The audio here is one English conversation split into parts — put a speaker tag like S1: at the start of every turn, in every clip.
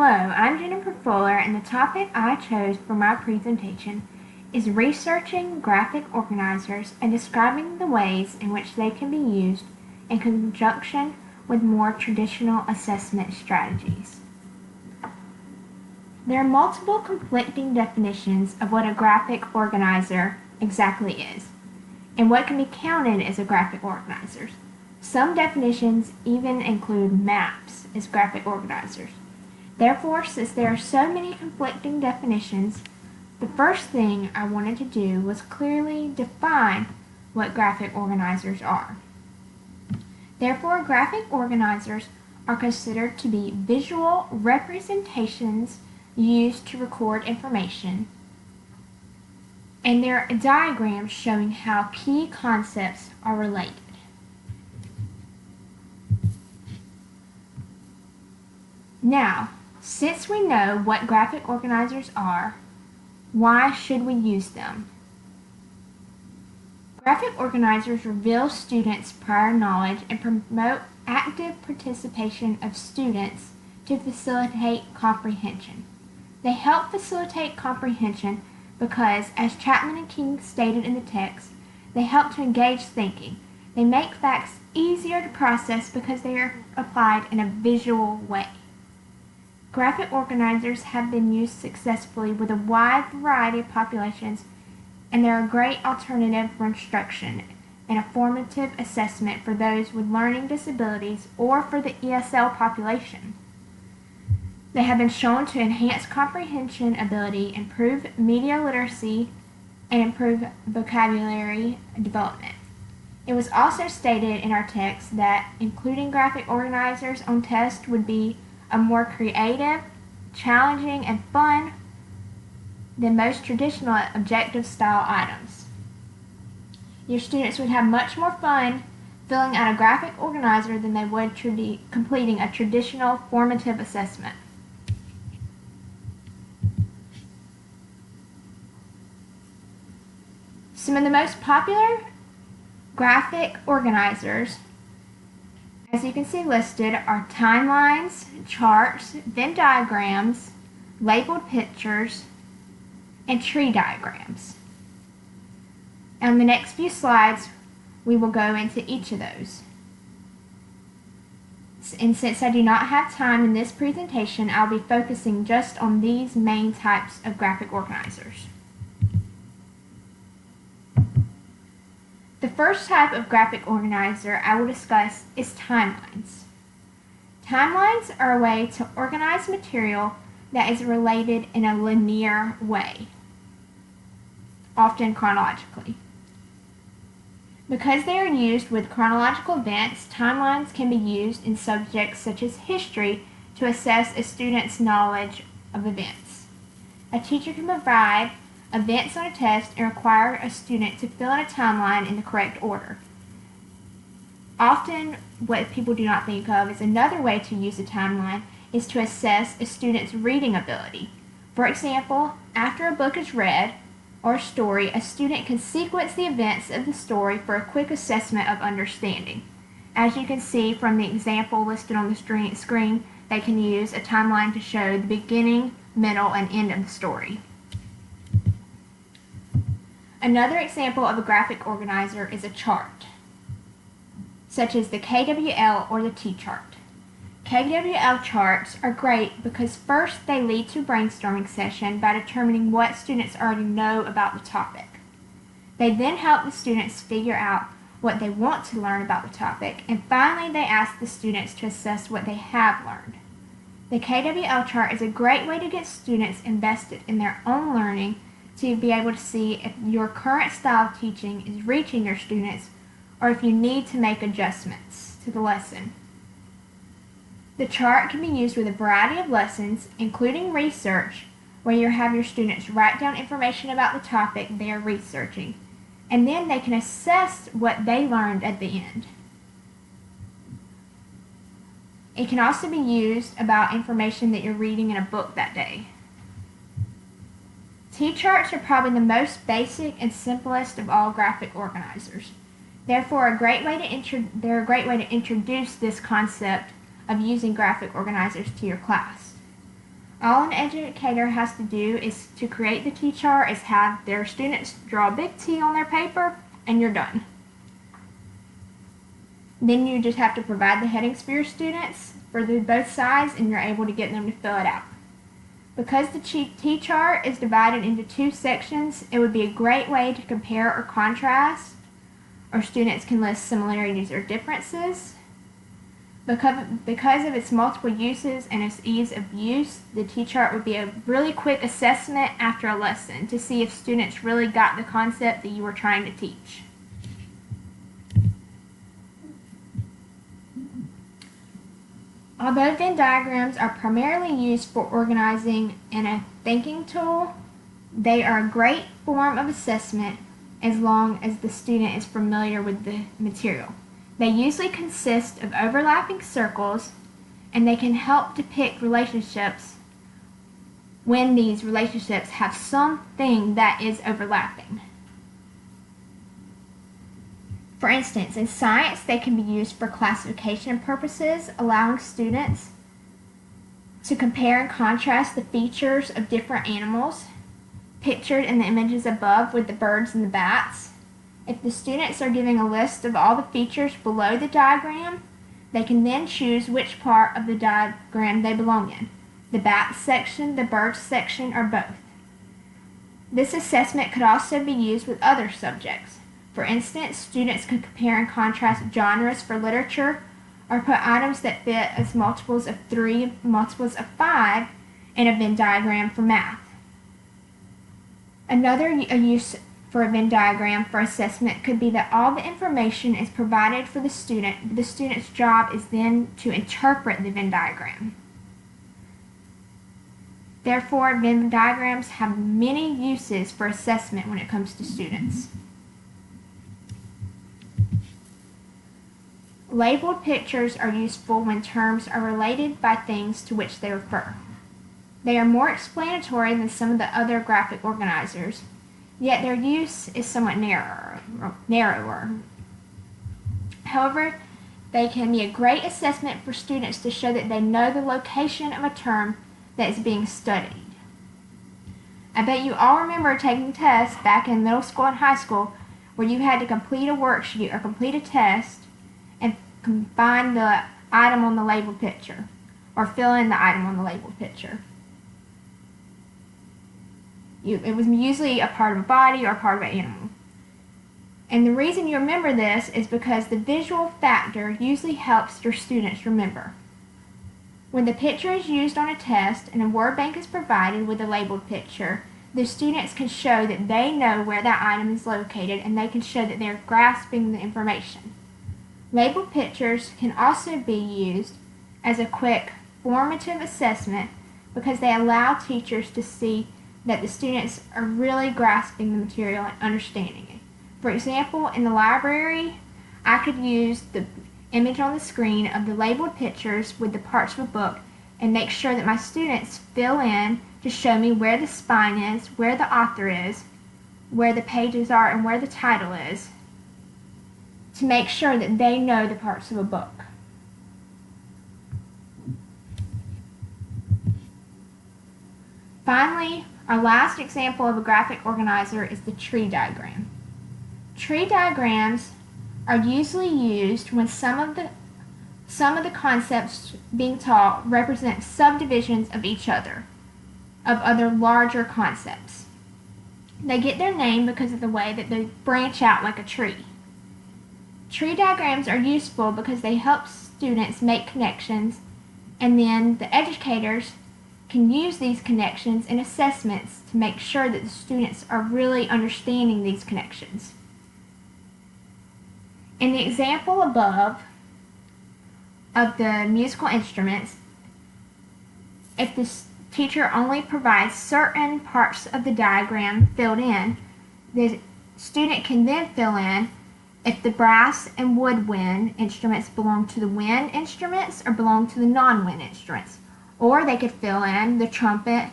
S1: Hello, I'm Jennifer Fuller, and the topic I chose for my presentation is researching graphic organizers and describing the ways in which they can be used in conjunction with more traditional assessment strategies. There are multiple conflicting definitions of what a graphic organizer exactly is, and what can be counted as a graphic organizer. Some definitions even include maps as graphic organizers. Therefore, since there are so many conflicting definitions, the first thing I wanted to do was clearly define what graphic organizers are. Therefore, graphic organizers are considered to be visual representations used to record information, and they're diagrams showing how key concepts are related. Now, since we know what graphic organizers are, why should we use them? Graphic organizers reveal students' prior knowledge and promote active participation of students to facilitate comprehension. They help facilitate comprehension because, as Chapman and King stated in the text, they help to engage thinking. They make facts easier to process because they are applied in a visual way. Graphic organizers have been used successfully with a wide variety of populations, and they're a great alternative for instruction and a formative assessment for those with learning disabilities or for the ESL population. They have been shown to enhance comprehension ability, improve media literacy, and improve vocabulary development. It was also stated in our text that including graphic organizers on tests would be a more creative, challenging, and fun than most traditional objective style items. Your students would have much more fun filling out a graphic organizer than they would completing a traditional formative assessment. Some of the most popular graphic organizers, as you can see listed, are timelines, charts, Venn diagrams, labeled pictures, and tree diagrams. And in the next few slides, we will go into each of those. And since I do not have time in this presentation, I'll be focusing just on these main types of graphic organizers. The first type of graphic organizer I will discuss is timelines. Timelines are a way to organize material that is related in a linear way, often chronologically. Because they are used with chronological events, timelines can be used in subjects such as history to assess a student's knowledge of events. A teacher can provide events on a test and require a student to fill in a timeline in the correct order. Often, what people do not think of is another way to use a timeline is to assess a student's reading ability. For example, after a book is read or a story, a student can sequence the events of the story for a quick assessment of understanding. As you can see from the example listed on the screen, they can use a timeline to show the beginning, middle, and end of the story. Another example of a graphic organizer is a chart, such as the KWL or the T-chart. KWL charts are great because first they lead to a brainstorming session by determining what students already know about the topic. They then help the students figure out what they want to learn about the topic, and finally they ask the students to assess what they have learned. The KWL chart is a great way to get students invested in their own learning to be able to see if your current style of teaching is reaching your students or if you need to make adjustments to the lesson. The chart can be used with a variety of lessons, including research, where you have your students write down information about the topic they are researching, and then they can assess what they learned at the end. It can also be used about information that you're reading in a book that day. T-charts are probably the most basic and simplest of all graphic organizers. Therefore, they're a great way to introduce this concept of using graphic organizers to your class. All an educator has to do is to create the T-chart, is have their students draw a big T on their paper, and you're done. Then you just have to provide the headings for your students for both sides, and you're able to get them to fill it out. Because the T-chart is divided into two sections, it would be a great way to compare or contrast, or students can list similarities or differences. Because of its multiple uses and its ease of use, the T-chart would be a really quick assessment after a lesson to see if students really got the concept that you were trying to teach. Although Venn diagrams are primarily used for organizing and a thinking tool, they are a great form of assessment as long as the student is familiar with the material. They usually consist of overlapping circles, and they can help depict relationships when these relationships have something that is overlapping. For instance, in science, they can be used for classification purposes, allowing students to compare and contrast the features of different animals pictured in the images above with the birds and the bats. If the students are giving a list of all the features below the diagram, they can then choose which part of the diagram they belong in, the bat section, the birds section, or both. This assessment could also be used with other subjects. For instance, students could compare and contrast genres for literature, or put items that fit as multiples of 3, multiples of 5 in a Venn diagram for math. Another use for a Venn diagram for assessment could be that all the information is provided for the student. The student's job is then to interpret the Venn diagram. Therefore, Venn diagrams have many uses for assessment when it comes to students. Labeled pictures are useful when terms are related by things to which they refer. They are more explanatory than some of the other graphic organizers, yet their use is somewhat narrower. However, they can be a great assessment for students to show that they know the location of a term that is being studied. I bet you all remember taking tests back in middle school and high school where you had to complete a worksheet or complete a test and find the item on the labeled picture, or fill in the item on the labeled picture. It was usually a part of a body or a part of an animal. And the reason you remember this is because the visual factor usually helps your students remember. When the picture is used on a test and a word bank is provided with a labeled picture, the students can show that they know where that item is located, and they can show that they're grasping the information. Labeled pictures can also be used as a quick formative assessment because they allow teachers to see that the students are really grasping the material and understanding it. For example, in the library, I could use the image on the screen of the labeled pictures with the parts of a book and make sure that my students fill in to show me where the spine is, where the author is, where the pages are, and where the title is, to make sure that they know the parts of a book. Finally, our last example of a graphic organizer is the tree diagram. Tree diagrams are usually used when some of the concepts being taught represent subdivisions of each other, of other larger concepts. They get their name because of the way that they branch out like a tree. Tree diagrams are useful because they help students make connections, and then the educators can use these connections in assessments to make sure that the students are really understanding these connections. In the example above of the musical instruments, if the teacher only provides certain parts of the diagram filled in, the student can then fill in if the brass and woodwind instruments belong to the wind instruments or belong to the non-wind instruments. Or they could fill in the trumpet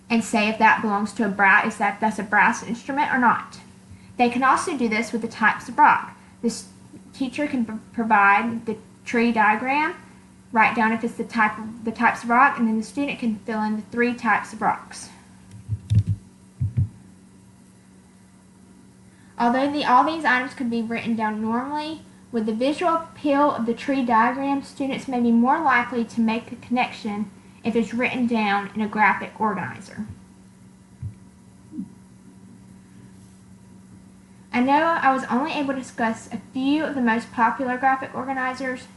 S1: and say if that belongs to if that's a brass instrument or not. They can also do this with the types of rock. This teacher can provide the tree diagram write down if it's the types of rock, and then the student can fill in the 3 types of rocks. Although all these items could be written down normally, with the visual appeal of the tree diagram, students may be more likely to make a connection if it's written down in a graphic organizer. I know I was only able to discuss a few of the most popular graphic organizers,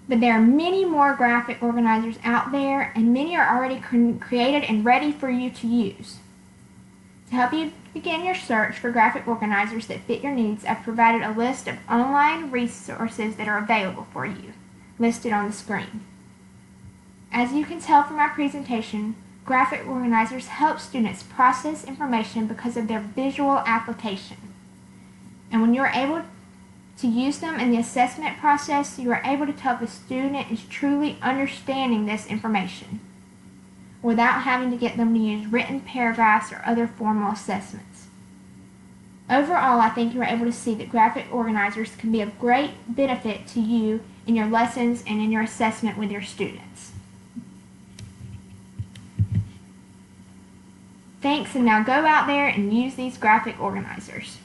S1: but there are many more graphic organizers out there, and many are already created and ready for you to use. To help you begin your search for graphic organizers that fit your needs, I've provided a list of online resources that are available for you, listed on the screen. As you can tell from my presentation, graphic organizers help students process information because of their visual application. And when you're able to use them in the assessment process, you are able to tell if a student is truly understanding this information without having to get them to use written paragraphs or other formal assessments. Overall, I think you are able to see that graphic organizers can be of great benefit to you in your lessons and in your assessment with your students. Thanks, and now go out there and use these graphic organizers.